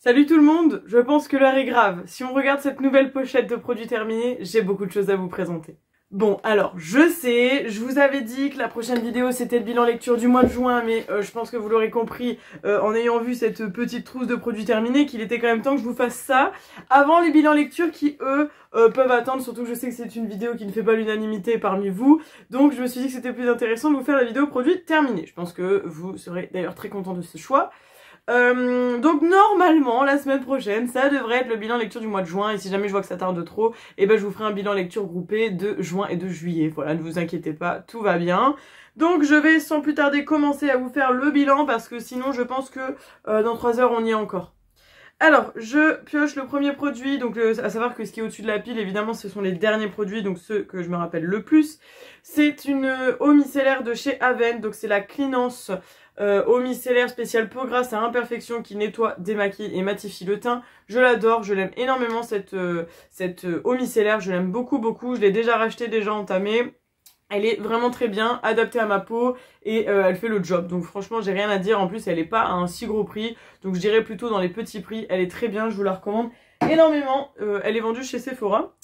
Salut tout le monde, je pense que l'heure est grave. Si on regarde cette nouvelle pochette de produits terminés, j'ai beaucoup de choses à vous présenter. Bon, alors, je sais, je vous avais dit que la prochaine vidéo c'était le bilan lecture du mois de juin, mais je pense que vous l'aurez compris en ayant vu cette petite trousse de produits terminés qu'il était quand même temps que je vous fasse ça avant les bilans lecture qui, eux, peuvent attendre, surtout que je sais que c'est une vidéo qui ne fait pas l'unanimité parmi vous, donc je me suis dit que c'était plus intéressant de vous faire la vidéo produits terminés. Je pense que vous serez d'ailleurs très content de ce choix. Donc normalement la semaine prochaine ça devrait être le bilan lecture du mois de juin, et si jamais je vois que ça tarde trop, et ben je vous ferai un bilan lecture groupé de juin et de juillet. Voilà, ne vous inquiétez pas, tout va bien. Donc je vais sans plus tarder commencer à vous faire le bilan, parce que sinon je pense que dans 3 heures on y est encore. Alors, je pioche le premier produit, donc à savoir que ce qui est au-dessus de la pile, évidemment, ce sont les derniers produits, donc ceux que je me rappelle le plus. C'est une eau micellaire de chez Aven, donc c'est la Cleanance eau micellaire spéciale peau grasse à imperfection qui nettoie, démaquille et matifie le teint. Je l'adore, je l'aime énormément cette eau micellaire, je l'aime beaucoup, je l'ai déjà rachetée, déjà entamée. Elle est vraiment très bien, adaptée à ma peau et elle fait le job. Donc franchement, j'ai rien à dire. En plus, elle n'est pas à un si gros prix. Donc je dirais plutôt dans les petits prix. Elle est très bien, je vous la recommande énormément. Elle est vendue chez Sephora.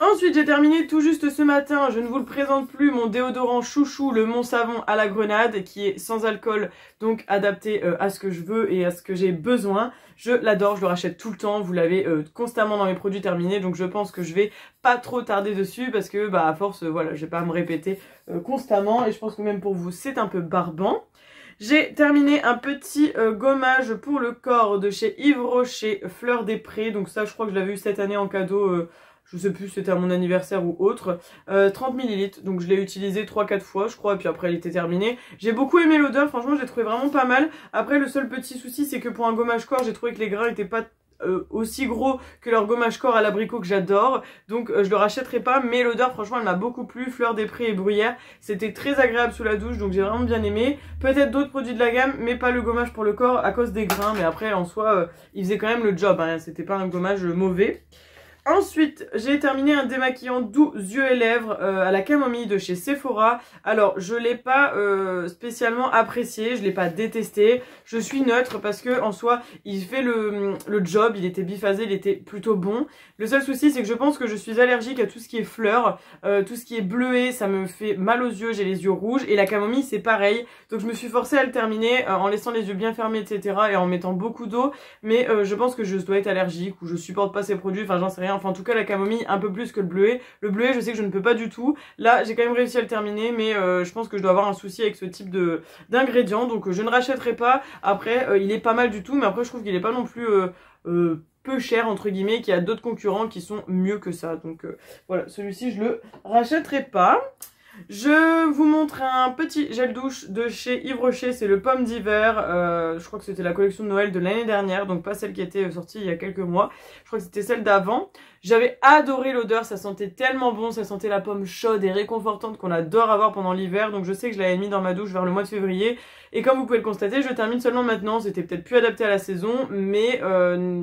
Ensuite, j'ai terminé tout juste ce matin, je ne vous le présente plus, mon déodorant chouchou, le Mont Savon à la grenade, qui est sans alcool, donc adapté à ce que je veux et à ce que j'ai besoin. Je l'adore, je le rachète tout le temps, vous l'avez constamment dans mes produits terminés, donc je pense que je vais pas trop tarder dessus, parce que à force, voilà, je vais pas me répéter constamment, et je pense que même pour vous, c'est un peu barbant. J'ai terminé un petit gommage pour le corps de chez Yves Rocher, Fleur des Prés, donc ça je crois que je l'avais eu cette année en cadeau, je sais plus si c'était à mon anniversaire ou autre, 30 ml, donc je l'ai utilisé 3-4 fois je crois, et puis après elle était terminée. J'ai beaucoup aimé l'odeur, franchement je l'ai trouvé vraiment pas mal. Après le seul petit souci c'est que pour un gommage corps j'ai trouvé que les grains étaient pas aussi gros que leur gommage corps à l'abricot que j'adore, donc je le rachèterai pas, mais l'odeur franchement elle m'a beaucoup plu, Fleur des Prés et Bruyère, c'était très agréable sous la douche, donc j'ai vraiment bien aimé. Peut-être d'autres produits de la gamme, mais pas le gommage pour le corps à cause des grains, mais après en soi il faisait quand même le job, hein, c'était pas un gommage mauvais. Ensuite, j'ai terminé un démaquillant doux yeux et lèvres à la camomille de chez Sephora. Alors, je l'ai pas spécialement apprécié, je l'ai pas détesté. Je suis neutre parce que en soi, il fait le job, il était biphasé, il était plutôt bon. Le seul souci, c'est que je pense que je suis allergique à tout ce qui est fleurs, tout ce qui est bleuet, ça me fait mal aux yeux, j'ai les yeux rouges. Et la camomille, c'est pareil. Donc, je me suis forcée à le terminer en laissant les yeux bien fermés, etc. et en mettant beaucoup d'eau. Mais je pense que je dois être allergique ou je supporte pas ces produits, enfin j'en sais rien. Enfin en tout cas la camomille un peu plus que le bleuet. Le bleuet je sais que je ne peux pas du tout. Là j'ai quand même réussi à le terminer, mais je pense que je dois avoir un souci avec ce type d'ingrédients. Donc je ne rachèterai pas. Après il est pas mal du tout, mais après je trouve qu'il est pas non plus peu cher entre guillemets, qu'il y a d'autres concurrents qui sont mieux que ça. Donc voilà, celui-ci je le rachèterai pas. Je vous montre un petit gel douche de chez Yves Rocher, c'est le Pomme d'hiver, je crois que c'était la collection de Noël de l'année dernière, donc pas celle qui était sortie il y a quelques mois, je crois que c'était celle d'avant. J'avais adoré l'odeur, ça sentait tellement bon, ça sentait la pomme chaude et réconfortante qu'on adore avoir pendant l'hiver, donc je sais que je l'avais mis dans ma douche vers le mois de février, et comme vous pouvez le constater, je termine seulement maintenant, c'était peut-être plus adapté à la saison, mais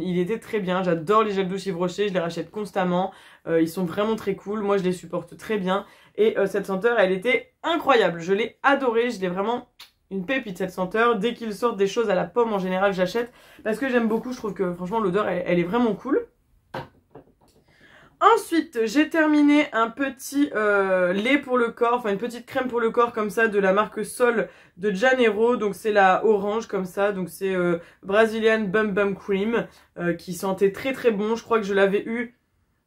il était très bien, j'adore les gels douche Yves Rocher, je les rachète constamment, ils sont vraiment très cool, moi je les supporte très bien. Et cette senteur, elle était incroyable. Je l'ai adorée. Je l'ai vraiment une pépite cette senteur. Dès qu'ils sortent des choses à la pomme, en général, j'achète. Parce que j'aime beaucoup. Je trouve que franchement, l'odeur, elle est vraiment cool. Ensuite, j'ai terminé un petit lait pour le corps. Enfin, une petite crème pour le corps comme ça de la marque Sol de Janeiro. Donc, c'est la orange comme ça. Donc, c'est Brazilian Bum Bum Cream qui sentait très très bon. Je crois que je l'avais eu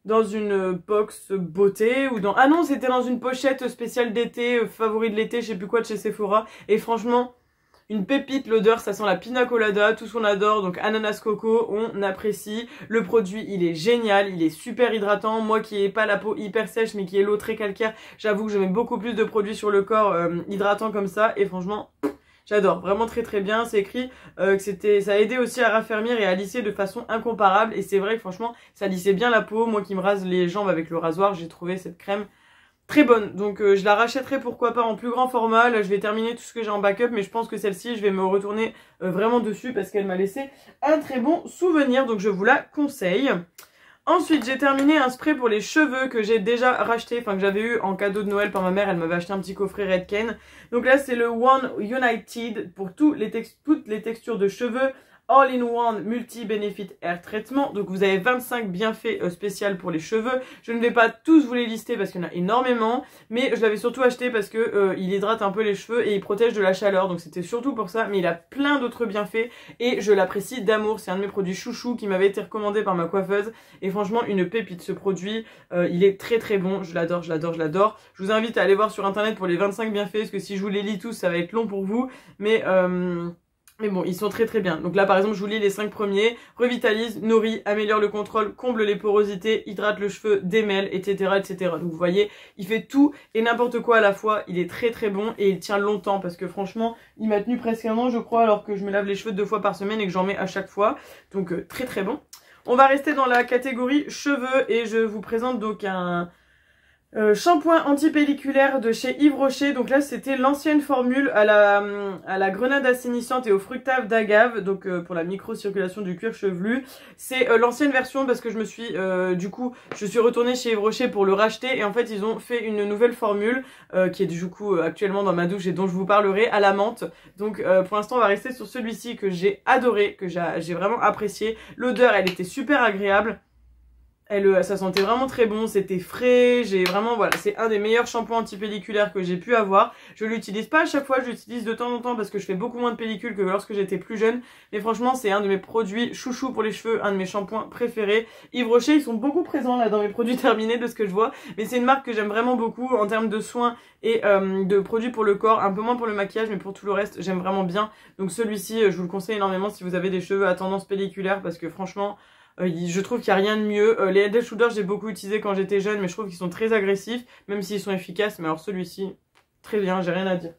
dans une box beauté ou dans... Ah non, c'était dans une pochette spéciale d'été, favori de l'été, je sais plus quoi, de chez Sephora. Et franchement, une pépite, l'odeur, ça sent la pina colada, tout ce qu'on adore, donc ananas coco, on apprécie. Le produit, il est génial, il est super hydratant. Moi qui ai pas la peau hyper sèche, mais qui ai l'eau très calcaire, j'avoue que je mets beaucoup plus de produits sur le corps hydratants comme ça. Et franchement... j'adore, vraiment très très bien, c'est écrit que ça a aidé aussi à raffermir et à lisser de façon incomparable, et c'est vrai que franchement ça lissait bien la peau. Moi qui me rase les jambes avec le rasoir, j'ai trouvé cette crème très bonne, donc je la rachèterai pourquoi pas en plus grand format. Là je vais terminer tout ce que j'ai en backup, mais je pense que celle-ci je vais me retourner vraiment dessus parce qu'elle m'a laissé un très bon souvenir, donc je vous la conseille. Ensuite, j'ai terminé un spray pour les cheveux que j'ai déjà racheté, enfin que j'avais eu en cadeau de Noël par ma mère. Elle m'avait acheté un petit coffret Redken. Donc là, c'est le One United pour toutes les textures de cheveux All-in-One Multi-Benefit Hair Treatment. Donc vous avez 25 bienfaits spéciaux pour les cheveux. Je ne vais pas tous vous les lister parce qu'il y en a énormément, mais je l'avais surtout acheté parce que il hydrate un peu les cheveux et il protège de la chaleur, donc c'était surtout pour ça. Mais il a plein d'autres bienfaits et je l'apprécie d'amour. C'est un de mes produits chouchou qui m'avait été recommandé par ma coiffeuse et franchement une pépite ce produit. Il est très très bon, je l'adore, je l'adore, je l'adore. Je vous invite à aller voir sur internet pour les 25 bienfaits parce que si je vous les lis tous ça va être long pour vous, mais bon, ils sont très très bien. Donc là par exemple je vous lis les 5 premiers. Revitalise, nourrit, améliore le contrôle, comble les porosités, hydrate le cheveu, démêle, etc. etc. Donc vous voyez, il fait tout et n'importe quoi à la fois. Il est très très bon et il tient longtemps parce que franchement il m'a tenu presque un an je crois, alors que je me lave les cheveux 2 fois par semaine et que j'en mets à chaque fois. Donc très très bon. On va rester dans la catégorie cheveux et je vous présente donc un shampoing anti-pelliculaire de chez Yves Rocher. Donc là c'était l'ancienne formule à la grenade assainissante et au fructave d'agave, donc pour la micro-circulation du cuir chevelu. C'est l'ancienne version parce que je me suis du coup je suis retournée chez Yves Rocher pour le racheter et en fait ils ont fait une nouvelle formule qui est du coup actuellement dans ma douche et dont je vous parlerai, à la menthe. Donc pour l'instant on va rester sur celui-ci que j'ai adoré, que j'ai vraiment apprécié. L'odeur elle était super agréable. Ça sentait vraiment très bon, c'était frais, voilà, c'est un des meilleurs shampoings anti-pelliculaires que j'ai pu avoir. Je l'utilise pas à chaque fois, je l'utilise de temps en temps parce que je fais beaucoup moins de pellicule que lorsque j'étais plus jeune. Mais franchement, c'est un de mes produits chouchou pour les cheveux, un de mes shampoings préférés. Yves Rocher, ils sont beaucoup présents là dans mes produits terminés de ce que je vois. Mais c'est une marque que j'aime vraiment beaucoup en termes de soins et de produits pour le corps, un peu moins pour le maquillage, mais pour tout le reste, j'aime vraiment bien. Donc celui-ci, je vous le conseille énormément si vous avez des cheveux à tendance pelliculaire parce que franchement... je trouve qu'il n'y a rien de mieux. Les Head & Shoulders j'ai beaucoup utilisé quand j'étais jeune, mais je trouve qu'ils sont très agressifs, même s'ils sont efficaces. Mais alors celui-ci, très bien, j'ai rien à dire.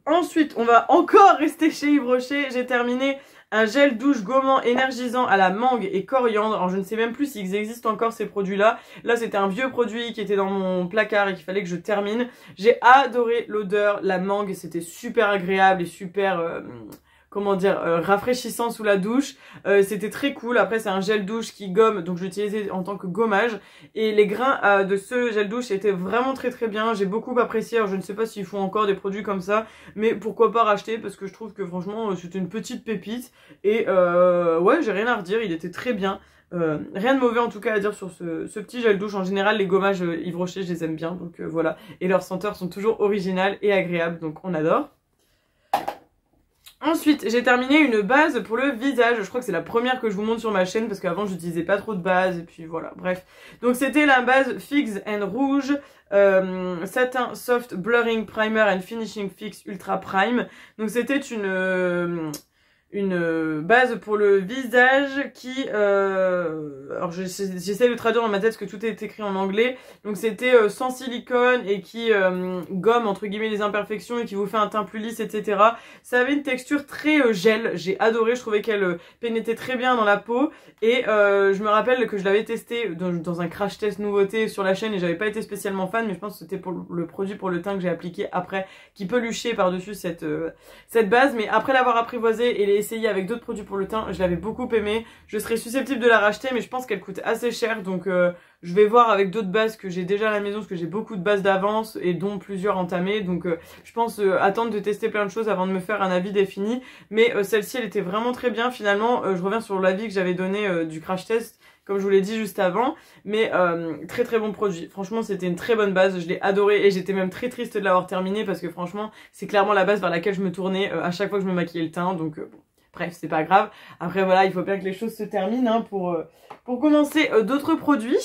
Ensuite, on va encore rester chez Yves Rocher. J'ai terminé un gel douche gommant énergisant à la mangue et coriandre. Alors je ne sais même plus s'ils existent encore ces produits-là. Là c'était un vieux produit qui était dans mon placard et qu'il fallait que je termine. J'ai adoré l'odeur, la mangue, c'était super agréable et super... comment dire, rafraîchissant sous la douche. C'était très cool. Après c'est un gel douche qui gomme, donc je l'utilisais en tant que gommage. Et les grains de ce gel douche étaient vraiment très très bien. J'ai beaucoup apprécié. Alors je ne sais pas s'ils font encore des produits comme ça, mais pourquoi pas racheter, parce que je trouve que franchement c'était une petite pépite. Et ouais, j'ai rien à redire, il était très bien. Rien de mauvais en tout cas à dire sur ce petit gel douche. En général les gommages Yves Rocher je les aime bien, donc voilà. Et leurs senteurs sont toujours originales et agréables, donc on adore. Ensuite, j'ai terminé une base pour le visage. Je crois que c'est la première que je vous montre sur ma chaîne parce qu'avant j'utilisais pas trop de base et puis voilà, bref. Donc c'était la base Figs and Rouge Satin Soft Blurring Primer and Finishing Fix Ultra Prime. Donc c'était une base pour le visage qui alors j'essaie de traduire dans ma tête parce que tout est écrit en anglais. Donc c'était sans silicone et qui gomme entre guillemets les imperfections et qui vous fait un teint plus lisse, etc. Ça avait une texture très gel, j'ai adoré, je trouvais qu'elle pénétrait très bien dans la peau. Et je me rappelle que je l'avais testé dans un crash test nouveauté sur la chaîne et j'avais pas été spécialement fan, mais je pense que c'était pour le produit pour le teint que j'ai appliqué après qui peluchait par dessus cette base. Mais après l'avoir apprivoisée et essayé avec d'autres produits pour le teint, je l'avais beaucoup aimé. Je serais susceptible de la racheter, mais je pense qu'elle coûte assez cher, donc je vais voir avec d'autres bases que j'ai déjà à la maison parce que j'ai beaucoup de bases d'avance et dont plusieurs entamées, donc je pense attendre de tester plein de choses avant de me faire un avis défini. Mais celle-ci elle était vraiment très bien finalement. Je reviens sur l'avis que j'avais donné du crash test comme je vous l'ai dit juste avant, mais très très bon produit. Franchement c'était une très bonne base, je l'ai adoré et j'étais même très triste de l'avoir terminée parce que franchement c'est clairement la base vers laquelle je me tournais à chaque fois que je me maquillais le teint, donc bon. Bref, c'est pas grave. Après voilà, il faut bien que les choses se terminent hein, pour commencer d'autres produits.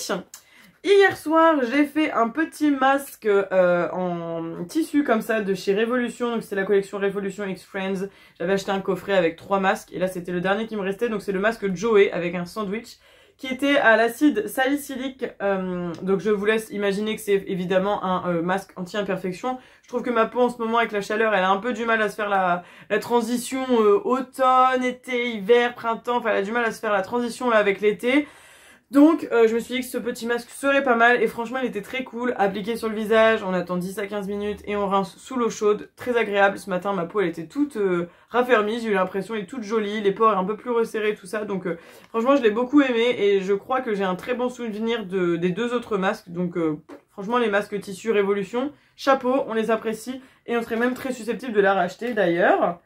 Hier soir, j'ai fait un petit masque en tissu comme ça de chez Révolution. Donc c'est la collection Révolution X Friends. J'avais acheté un coffret avec 3 masques et là c'était le dernier qui me restait. Donc c'est le masque Joey avec un sandwich qui était à l'acide salicylique. Donc je vous laisse imaginer que c'est évidemment un masque anti-imperfection. Je trouve que ma peau en ce moment avec la chaleur, elle a un peu du mal à se faire la transition automne, été, hiver, printemps. Enfin elle a du mal à se faire la transition là avec l'été. Donc je me suis dit que ce petit masque serait pas mal et franchement il était très cool, appliqué sur le visage, on attend 10 à 15 minutes et on rince sous l'eau chaude, très agréable. Ce matin ma peau elle était toute raffermie, j'ai eu l'impression elle est toute jolie, les pores un peu plus resserrés tout ça, donc franchement je l'ai beaucoup aimé et je crois que j'ai un très bon souvenir des 2 autres masques, donc franchement les masques tissu Révolution, chapeau, on les apprécie et on serait même très susceptible de la racheter d'ailleurs.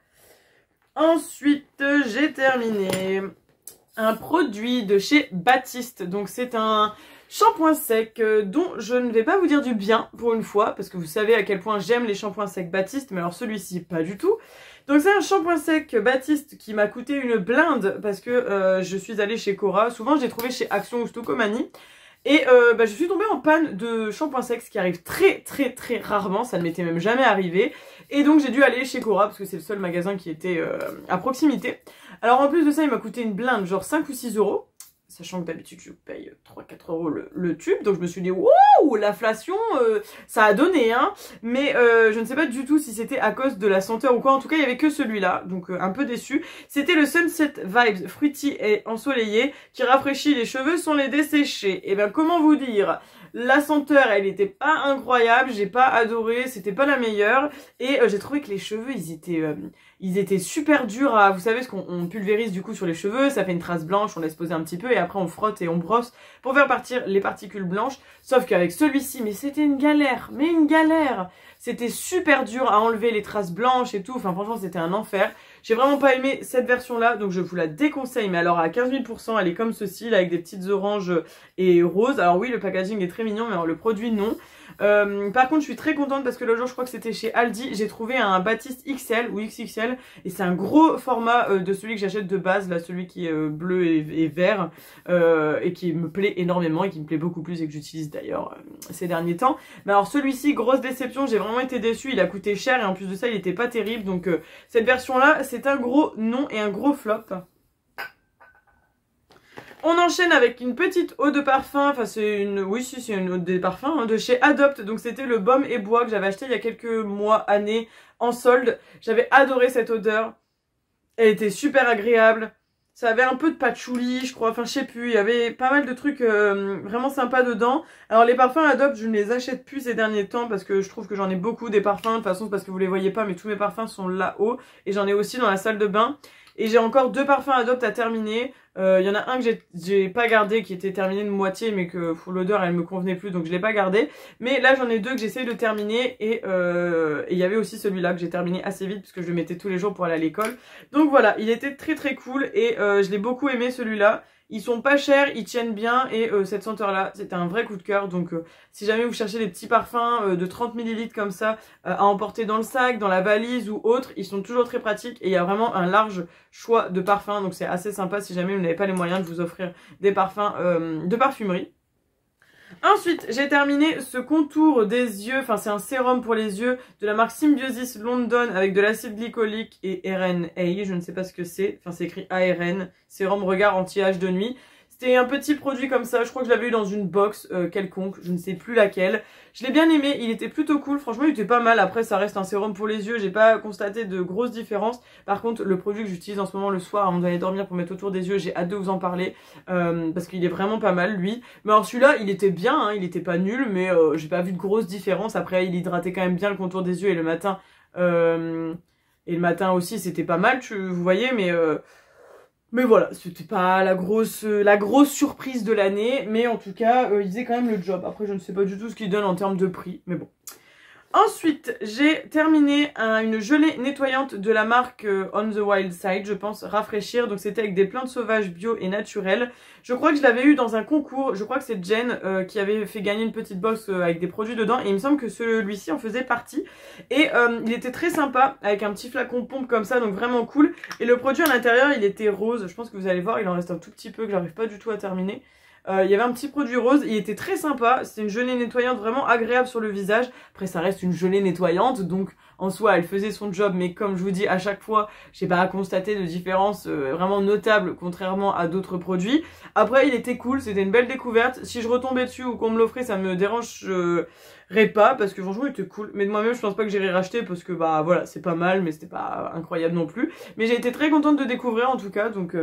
Ensuite, j'ai terminé un produit de chez Baptiste. Donc c'est un shampoing sec dont je ne vais pas vous dire du bien pour une fois, parce que vous savez à quel point j'aime les shampoings secs Baptiste, mais alors celui-ci pas du tout. Donc c'est un shampoing sec Baptiste qui m'a coûté une blinde parce que je suis allée chez Cora. Souvent je l'ai trouvé chez Action ou Stocomanie. Et je suis tombée en panne de shampoing sec, ce qui arrive très rarement, ça ne m'était même jamais arrivé. Et donc j'ai dû aller chez Cora parce que c'est le seul magasin qui était à proximité. Alors en plus de ça, il m'a coûté une blinde, genre 5 ou 6 euros. Sachant que d'habitude je paye 3-4 euros le tube, donc je me suis dit wow, l'inflation ça a donné hein. Mais je ne sais pas du tout si c'était à cause de la senteur ou quoi, en tout cas il y avait que celui-là, donc un peu déçu. C'était le Sunset Vibes Fruity et ensoleillé qui rafraîchit les cheveux sans les dessécher. Et bien comment vous dire, la senteur elle était pas incroyable, j'ai pas adoré, c'était pas la meilleure. Et j'ai trouvé que les cheveux ils étaient super durs à, vous savez ce qu'on pulvérise du coup sur les cheveux, ça fait une trace blanche, on laisse poser un petit peu et après on frotte et on brosse pour faire partir les particules blanches. Sauf qu'avec celui-ci, mais c'était une galère, c'était super dur à enlever les traces blanches et tout, enfin franchement c'était un enfer. J'ai vraiment pas aimé cette version-là, donc je vous la déconseille, mais alors à 15 000%, elle est comme ceci, là, avec des petites oranges et roses. Alors oui, le packaging est très mignon, mais alors le produit, non. Par contre, je suis très contente parce que le jour, je crois que c'était chez Aldi, j'ai trouvé un Baptiste XL ou XXL, et c'est un gros format de celui que j'achète de base, là, celui qui est bleu et vert, et qui me plaît énormément, et qui me plaît beaucoup plus, et que j'utilise d'ailleurs ces derniers temps. Mais alors celui-ci, grosse déception, j'ai vraiment été déçue, il a coûté cher, et en plus de ça, il était pas terrible, donc cette version-là, c'est un gros non et un gros flop. On enchaîne avec une petite eau de parfum, enfin c'est une, oui si c'est une eau de parfum hein, de chez Adopt. Donc c'était le baume et bois que j'avais acheté il y a quelques mois, années, en solde. J'avais adoré cette odeur, elle était super agréable. Ça avait un peu de patchouli, je crois, enfin je sais plus, il y avait pas mal de trucs vraiment sympas dedans. Alors les parfums Adopt, je ne les achète plus ces derniers temps parce que je trouve que j'en ai beaucoup des parfums. De toute façon c'est parce que vous les voyez pas, mais tous mes parfums sont là-haut. Et j'en ai aussi dans la salle de bain. Et j'ai encore 2 parfums Adopt à terminer. Il y en a un que j'ai pas gardé, qui était terminé de moitié, mais que l'odeur elle me convenait plus, donc je l'ai pas gardé. Mais là j'en ai 2 que j'essaie de terminer, et il y avait aussi celui-là que j'ai terminé assez vite, puisque je le mettais tous les jours pour aller à l'école. Donc voilà, il était très cool, et je l'ai beaucoup aimé celui-là. Ils sont pas chers, ils tiennent bien, et cette senteur là c'était un vrai coup de cœur. Donc si jamais vous cherchez des petits parfums de 30 ml comme ça à emporter dans le sac, dans la valise ou autre, ils sont toujours très pratiques, et il y a vraiment un large choix de parfums, donc c'est assez sympa si jamais vous n'avez pas les moyens de vous offrir des parfums de parfumerie. Ensuite, j'ai terminé ce contour des yeux, enfin c'est un sérum pour les yeux de la marque Symbiosis London avec de l'acide glycolique et RNA, je ne sais pas ce que c'est, enfin c'est écrit ARN, sérum regard anti-âge de nuit. C'était un petit produit comme ça, je crois que je l'avais eu dans une box quelconque, je ne sais plus laquelle. Je l'ai bien aimé, il était plutôt cool, franchement il était pas mal. Après ça reste un sérum pour les yeux, j'ai pas constaté de grosses différences. Par contre le produit que j'utilise en ce moment le soir avant d'aller dormir pour mettre autour des yeux, j'ai hâte de vous en parler parce qu'il est vraiment pas mal lui. Mais alors celui-là il était bien, hein, il était pas nul, mais j'ai pas vu de grosses différences. Après il hydratait quand même bien le contour des yeux, et le matin aussi c'était pas mal, vous voyez, mais voilà, c'était pas la grosse surprise de l'année, mais en tout cas, il faisait quand même le job. Après, je ne sais pas du tout ce qu'il donne en termes de prix, mais bon. Ensuite, j'ai terminé une gelée nettoyante de la marque On the Wild Side, je pense, rafraîchir. Donc c'était avec des plantes sauvages bio et naturelles. Je crois que je l'avais eu dans un concours, je crois que c'est Jen qui avait fait gagner une petite box avec des produits dedans. Et il me semble que celui-ci en faisait partie. Et il était très sympa, avec un petit flacon pompe comme ça, donc vraiment cool. Et le produit à l'intérieur, il était rose. Je pense que vous allez voir, il en reste un tout petit peu que j'arrive pas du tout à terminer. Il y avait un petit produit rose, il était très sympa, c'était une gelée nettoyante vraiment agréable sur le visage. Après ça reste une gelée nettoyante, donc en soi elle faisait son job, mais comme je vous dis à chaque fois, j'ai pas constaté de différence vraiment notable contrairement à d'autres produits. Après il était cool, c'était une belle découverte. Si je retombais dessus ou qu'on me l'offrait, ça me dérangerait pas, parce que franchement il était cool. Mais de moi-même je pense pas que j'irai racheter, parce que bah voilà, c'est pas mal, mais c'était pas incroyable non plus. Mais j'ai été très contente de découvrir en tout cas, donc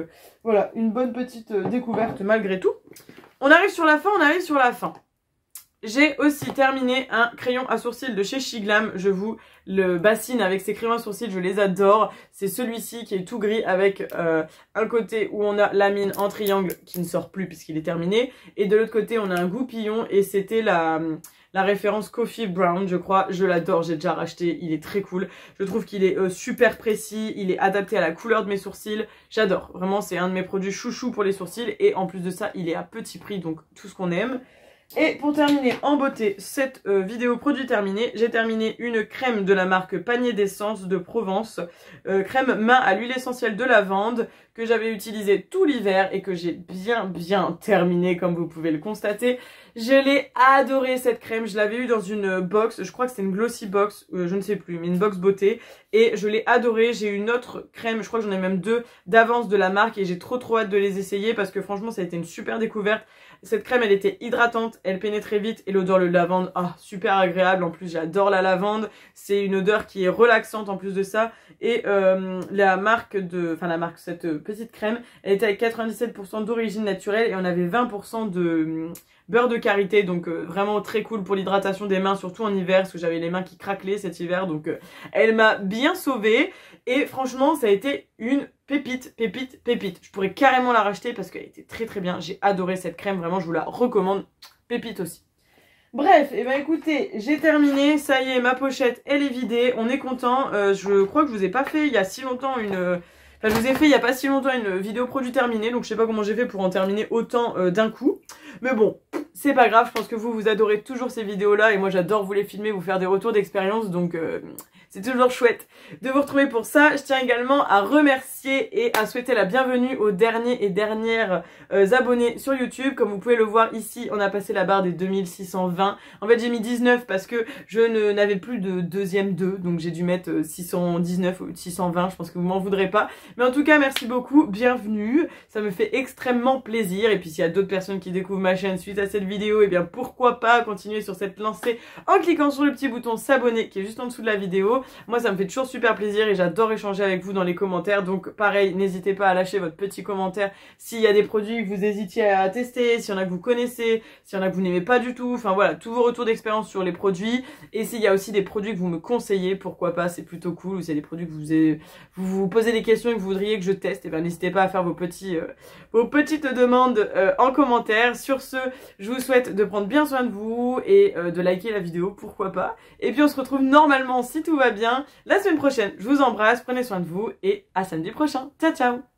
voilà, une bonne petite découverte malgré tout. On arrive sur la fin, J'ai aussi terminé un crayon à sourcils de chez Shiglam. Je vous le bassine avec ces crayons à sourcils, je les adore. C'est celui-ci qui est tout gris avec un côté où on a la mine en triangle qui ne sort plus puisqu'il est terminé. Et de l'autre côté on a un goupillon, et c'était la référence Coffee Brown, je crois. Je l'adore, j'ai déjà racheté, il est très cool. Je trouve qu'il est super précis, il est adapté à la couleur de mes sourcils. J'adore, vraiment c'est un de mes produits chouchou pour les sourcils et en plus de ça, il est à petit prix, donc tout ce qu'on aime. Et pour terminer en beauté cette vidéo produit terminé, j'ai terminé une crème de la marque Panier d'essence de Provence, crème main à l'huile essentielle de lavande que j'avais utilisée tout l'hiver et que j'ai bien terminé comme vous pouvez le constater. Je l'ai adoré cette crème, je l'avais eu dans une box, je crois que c'était une glossy box, je ne sais plus, mais une box beauté et je l'ai adoré. J'ai eu une autre crème, je crois que j'en ai même deux d'avance de la marque et j'ai trop hâte de les essayer parce que franchement ça a été une super découverte. Cette crème elle était hydratante, elle pénétrait vite et l'odeur de lavande, ah super agréable, en plus j'adore la lavande, c'est une odeur qui est relaxante en plus de ça et cette petite crème, elle était avec 97% d'origine naturelle et on avait 20% de beurre de karité, donc vraiment très cool pour l'hydratation des mains, surtout en hiver, parce que j'avais les mains qui craquelaient cet hiver, donc elle m'a bien sauvée, et franchement ça a été une pépite. Je pourrais carrément la racheter parce qu'elle était très bien, j'ai adoré cette crème, vraiment je vous la recommande, pépite aussi. Bref, et ben écoutez, j'ai terminé, ça y est, ma pochette elle est vidée, on est content, je crois que je vous ai pas fait il y a si longtemps je vous ai fait il y a pas si longtemps une vidéo produit terminée, donc je sais pas comment j'ai fait pour en terminer autant d'un coup. Mais bon, c'est pas grave, je pense que vous adorez toujours ces vidéos-là et moi j'adore vous les filmer, vous faire des retours d'expérience, donc c'est toujours chouette de vous retrouver pour ça. Je tiens également à remercier et à souhaiter la bienvenue aux derniers et dernières abonnés sur YouTube. Comme vous pouvez le voir ici, on a passé la barre des 2620. En fait, j'ai mis 19 parce que je n'avais plus de deuxième 2, donc j'ai dû mettre 619 ou 620, je pense que vous m'en voudrez pas. Mais en tout cas, merci beaucoup, bienvenue, ça me fait extrêmement plaisir. Et puis s'il y a d'autres personnes qui découvrent ma chaîne suite à cette vidéo, et bien pourquoi pas continuer sur cette lancée en cliquant sur le petit bouton s'abonner qui est juste en dessous de la vidéo. Moi ça me fait toujours super plaisir et j'adore échanger avec vous dans les commentaires, donc pareil, n'hésitez pas à lâcher votre petit commentaire s'il y a des produits que vous hésitiez à tester, s'il y en a que vous connaissez, s'il y en a que vous n'aimez pas du tout, enfin voilà, tous vos retours d'expérience sur les produits, et s'il y a aussi des produits que vous me conseillez, pourquoi pas, c'est plutôt cool, ou s'il y a des produits que vous posez des questions et que vous voudriez que je teste, et bien n'hésitez pas à faire vos petites demandes en commentaire. Sur ce, je vous souhaite de prendre bien soin de vous et de liker la vidéo, pourquoi pas, et puis on se retrouve normalement si tout va bien la semaine prochaine. Je vous embrasse, prenez soin de vous et à samedi prochain. Ciao ciao.